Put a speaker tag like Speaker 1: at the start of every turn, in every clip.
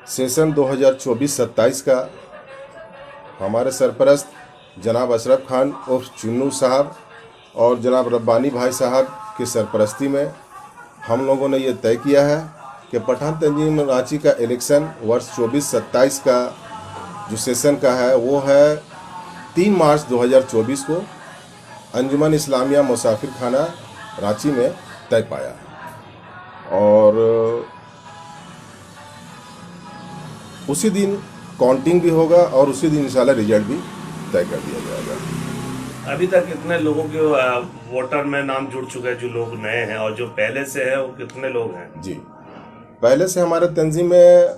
Speaker 1: Session 2024-27 का हमारे सरपरस्त जनाब अशरफ खान उर्फ चुन्नू साहब और जनाब रब्बानी भाई साहब की सरपरस्ती में हम लोगों ने ये तय किया है कि पठान तंजीम रांची का इलेक्शन वर्ष 24-27 का जो सेशन का है वो है 3 मार्च 2024 को अंजुमन इस्लामिया मुसाफिर खाना रांची में तय पाया और उसी दिन काउंटिंग भी होगा और उसी दिन इंशाल्लाह रिजल्ट भी तय कर दिया जाएगा।
Speaker 2: अभी तक कितने लोगों के वोटर में नाम जुड़ चुके हैं जो लोग नए हैं, और जो पहले से है वो कितने लोग हैं?
Speaker 1: जी, पहले से हमारे तंजीम में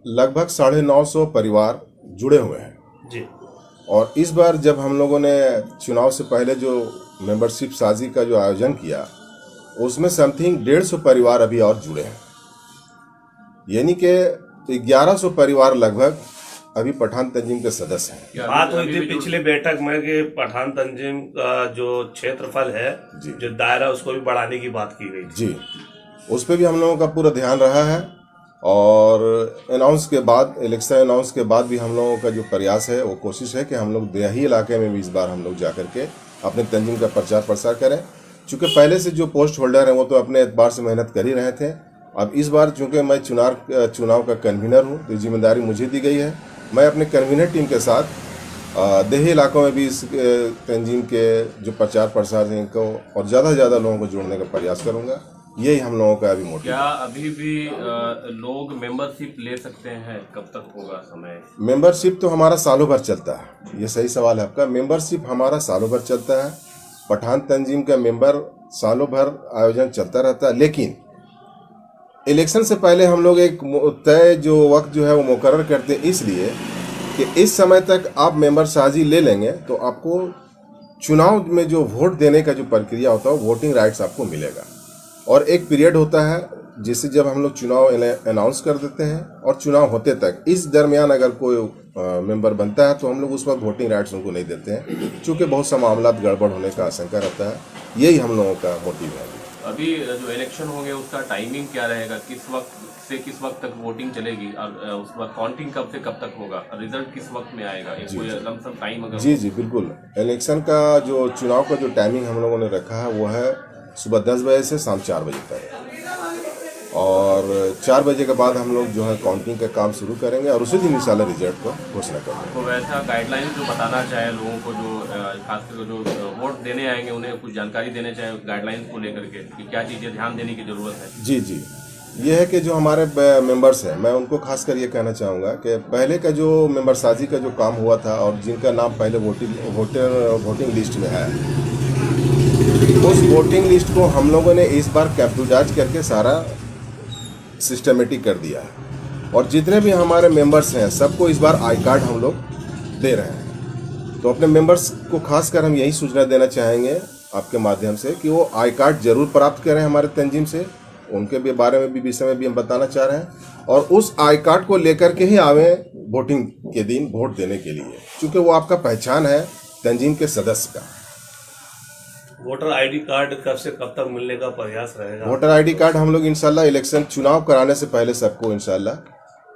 Speaker 1: लगभग 950 परिवार जुड़े हुए हैं
Speaker 2: जी।
Speaker 1: और इस बार जब हम लोगों ने चुनाव से पहले जो मेंबरशिप साजी का जो आयोजन किया उसमें समथिंग 150 परिवार अभी और जुड़े हैं, यानी कि 1100 परिवार लगभग अभी पठान तंजीम के सदस्य हैं।
Speaker 2: बात हुई थी पिछली बैठक में कि पठान तंजीम का जो क्षेत्रफल है, जो दायरा, उसको भी बढ़ाने की बात की गई थी।
Speaker 1: जी, उस पर भी हम लोगों का पूरा ध्यान रहा है और अनाउंस के बाद, इलेक्शन अनाउंस के बाद भी हम लोगों का जो प्रयास है वो कोशिश है कि हम लोग देहाती इलाके में भी इस बार हम लोग जा करके अपने तंजीम का प्रचार प्रसार करें। चूँकि पहले से जो पोस्ट होल्डर हैं वो तो अपने एतबार से मेहनत कर ही रहे थे। अब इस बार चूँकि मैं चुनाव का कन्वीनर हूँ तो जिम्मेदारी मुझे दी गई है। मैं अपने कन्वीनर टीम के साथ देही इलाकों में भी इस तंजीम के जो प्रचार प्रसार हैं इनको और ज़्यादा से ज़्यादा लोगों को जोड़ने का प्रयास करूँगा। यही हम लोगों का अभी मोटिव।
Speaker 3: क्या अभी भी लोग मेंबरशिप ले सकते हैं? कब तक होगा समय?
Speaker 1: मेंबरशिप तो हमारा सालों भर चलता है। ये सही सवाल है आपका। मेंबरशिप हमारा सालों भर चलता है। पठान तंजीम का मेंबर सालों भर आयोजन चलता रहता है, लेकिन इलेक्शन से पहले हम लोग एक तय जो वक्त जो है वो मुकर्रर करते हैं, इसलिए कि इस समय तक आप मेंबर साजी ले लेंगे तो आपको चुनाव में जो वोट देने का जो प्रक्रिया होता है वोटिंग राइट्स आपको मिलेगा। और एक पीरियड होता है जिसे जब हम लोग चुनाव अनाउंस कर देते हैं और चुनाव होते तक, इस दरमियान अगर कोई मेंबर बनता है तो हम लोग उस वक्त वोटिंग राइट्स उनको नहीं देते हैं, चूँकि बहुत सा मामला गड़बड़ होने का आशंका रहता है। यही हम लोगों का मोटिव है।
Speaker 3: अभी जो इलेक्शन होंगे उसका टाइमिंग क्या रहेगा? किस वक्त से किस वक्त तक वोटिंग चलेगी और उस वक्त काउंटिंग कब से कब तक होगा? रिजल्ट किस वक्त में आएगा? कोई लमसम टाइम अगर?
Speaker 1: जी बिल्कुल। इलेक्शन का जो चुनाव का जो टाइमिंग हम लोगों ने रखा है वो है सुबह 10 बजे से शाम 4 बजे तक, और 4 बजे के बाद हम लोग जो है काउंटिंग का काम शुरू करेंगे और उसी दिन इंशाल्लाह रिजल्ट को घोषणा करेंगे।
Speaker 3: तो वैसा गाइडलाइन जो बताना चाहे लोगों को, जो खासकर जो वोट देने आएंगे उन्हें कुछ जानकारी देने चाहे गाइडलाइन को लेकर के कि क्या चीज़ें ध्यान देने की जरूरत है? जी,
Speaker 1: ये है कि जो हमारे मेंबर्स हैं, मैं उनको खासकर ये कहना चाहूँगा कि पहले का जो मेंबर साजी का जो काम हुआ था और जिनका नाम पहले वोटिंग लिस्ट में है, उस वोटिंग लिस्ट को हम लोगों ने इस बार कैप्चराइज करके सारा सिस्टमेटिक कर दिया है और जितने भी हमारे मेंबर्स हैं सबको इस बार आई कार्ड हम लोग दे रहे हैं। तो अपने मेंबर्स को खासकर हम यही सूचना देना चाहेंगे आपके माध्यम से कि वो आई कार्ड जरूर प्राप्त करें हमारे तंजीम से। उनके भी बारे में भी विषय में भी हम बताना चाह रहे हैं और उस आई कार्ड को लेकर के ही आवे वोटिंग के दिन वोट देने के लिए, क्योंकि वो आपका पहचान है तंजीम के सदस्य का।
Speaker 2: वोटर आईडी कार्ड कब से कब तक मिलने का प्रयास रहेगा?
Speaker 1: वोटर आईडी कार्ड हम लोग इंशाल्लाह इलेक्शन चुनाव कराने से पहले सबको इंशाल्लाह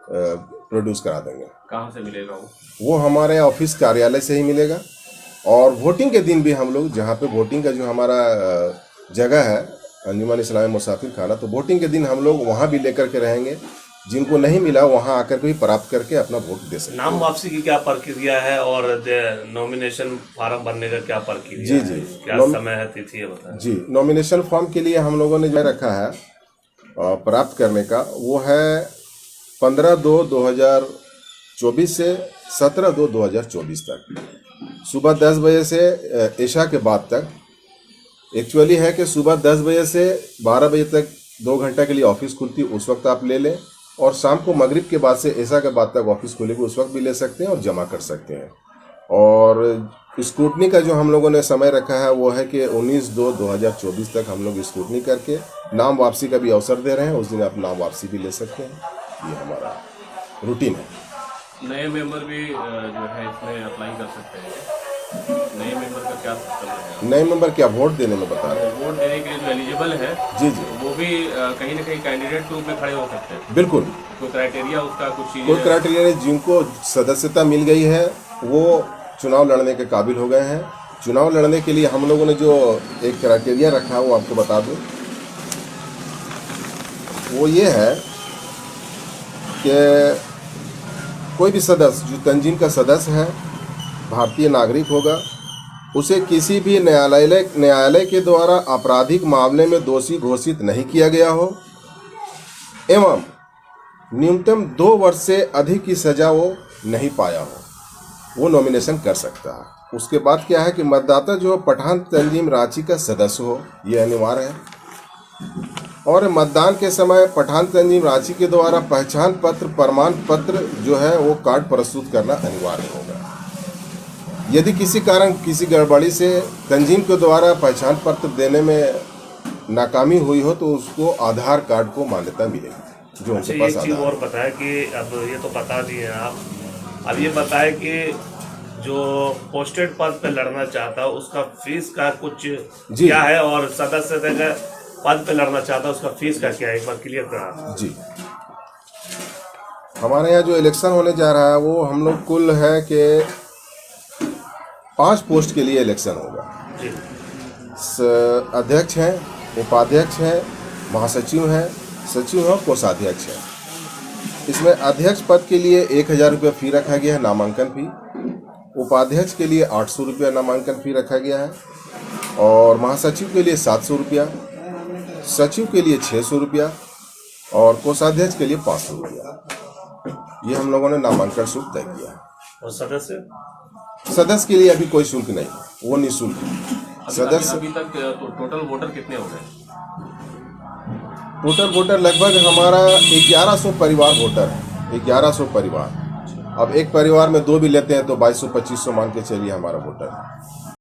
Speaker 1: प्रोड्यूस करा देंगे।
Speaker 3: कहाँ से मिलेगा
Speaker 1: वो हमारे ऑफिस कार्यालय से ही मिलेगा और वोटिंग के दिन भी हम लोग जहाँ पे वोटिंग का जो हमारा जगह है अंजुमन इस्लामिया मुसाफिर खाना, तो वोटिंग के दिन हम लोग वहाँ भी लेकर के रहेंगे। जिनको नहीं मिला वहाँ आकर के भी प्राप्त करके अपना वोट दे सकते हैं।
Speaker 2: नाम वापसी की क्या प्रक्रिया है और नॉमिनेशन फार्म भरने का क्या प्रक्रिया है? क्या समय है, तिथि है बताएं?
Speaker 1: जी, नॉमिनेशन फॉर्म के लिए हम लोगों ने जो रखा है प्राप्त करने का वो है 15/2/2024 से 17/2/2024 तक सुबह 10 बजे से ईशा के बाद तक। एक्चुअली है कि सुबह 10 बजे से 12 बजे तक 2 घंटा के लिए ऑफिस खुलती है, उस वक्त आप ले लें, और शाम को मगरिब के बाद से ईशा के बाद तक ऑफिस खुलेगी, उस वक्त भी ले सकते हैं और जमा कर सकते हैं। और स्क्रूटनी का जो हम लोगों ने समय रखा है वो है कि 19/2/2024 तक हम लोग स्क्रूटनी करके नाम वापसी का भी अवसर दे रहे हैं। उस दिन आप नाम वापसी भी ले सकते हैं। ये हमारा रूटीन है।
Speaker 3: नए मेंबर भी जो है इसमें अप्लाई कर सकते हैं? नए मेंबर का क्या सिस्टम है?
Speaker 1: नए मेंबर क्या वोट देने में बता रहे हैं?
Speaker 3: वोट देने के लिए जो एलिजिबल है
Speaker 1: जी
Speaker 3: वो भी कहीं ना कहीं कैंडिडेट के रूप में खड़े हो सकते हैं?
Speaker 1: बिल्कुल।
Speaker 3: कोई क्राइटेरिया उसका कुछ चीज़
Speaker 1: कोई क्राइटेरिया नहीं, जिनको सदस्यता मिल गई है वो चुनाव लड़ने के काबिल हो गए हैं। चुनाव लड़ने के लिए हम लोगों ने जो एक क्राइटेरिया रखा है वो आपको बता दूं, वो ये है कि कोई भी सदस्य जो तंजीम का सदस्य है भारतीय नागरिक होगा, उसे किसी भी न्यायालय के द्वारा आपराधिक मामले में दोषी घोषित नहीं किया गया हो एवं न्यूनतम 2 वर्ष से अधिक की सजा वो नहीं पाया हो, वो नॉमिनेशन कर सकता है। उसके बाद क्या है कि मतदाता जो पठान तंजीम रांची का सदस्य हो, ये अनिवार्य है। और मतदान के समय पठान तंजीम रांची के द्वारा पहचान पत्र प्रमाण पत्र जो है वो कार्ड प्रस्तुत करना अनिवार्य होगा। यदि किसी कारण किसी गड़बड़ी से तंजीम के द्वारा पहचान पत्र देने में नाकामी हुई हो तो उसको आधार कार्ड को मान्यता मिलेगी जो उनके पास
Speaker 2: एक चीज़ और बताया कि अब ये तो बता दिए आप, अब ये बताए कि जो पोस्टेड पद पे लड़ना चाहता है उसका फीस का कुछ क्या है, और सदस्यता का पद पे लड़ना चाहता है उसका फीस का क्या है, एक बार क्लियर करा।
Speaker 1: जी, हमारे यहाँ जो इलेक्शन होने जा रहा है वो हम लोग कुल है कि 5 पोस्ट के लिए इलेक्शन होगा।
Speaker 2: जी।
Speaker 1: अध्यक्ष हैं, उपाध्यक्ष हैं, महासचिव हैं, सचिव हैं, कोषाध्यक्ष हैं। इसमें अध्यक्ष पद के लिए 1000 रुपये फी रखा गया है, नामांकन फी। उपाध्यक्ष के लिए 800 रुपया नामांकन फी रखा गया है और महासचिव के लिए 700 रुपया, सचिव के लिए 600 रुपया और कोषाध्यक्ष के लिए 500 रुपया। ये हम लोगों ने नामांकन शुल्क तय किया है।
Speaker 2: और
Speaker 1: सदस्य के लिए अभी कोई शुल्क नहीं, वो निःशुल्क है। सदस्य
Speaker 3: अभी तक तो टोटल वोटर कितने हो गए?
Speaker 1: टोटल वोटर लगभग हमारा 1100 परिवार वोटर है, 1100 परिवार। अब एक परिवार में 2 भी लेते हैं तो 2200-2500 मान के चलिए हमारा वोटर है।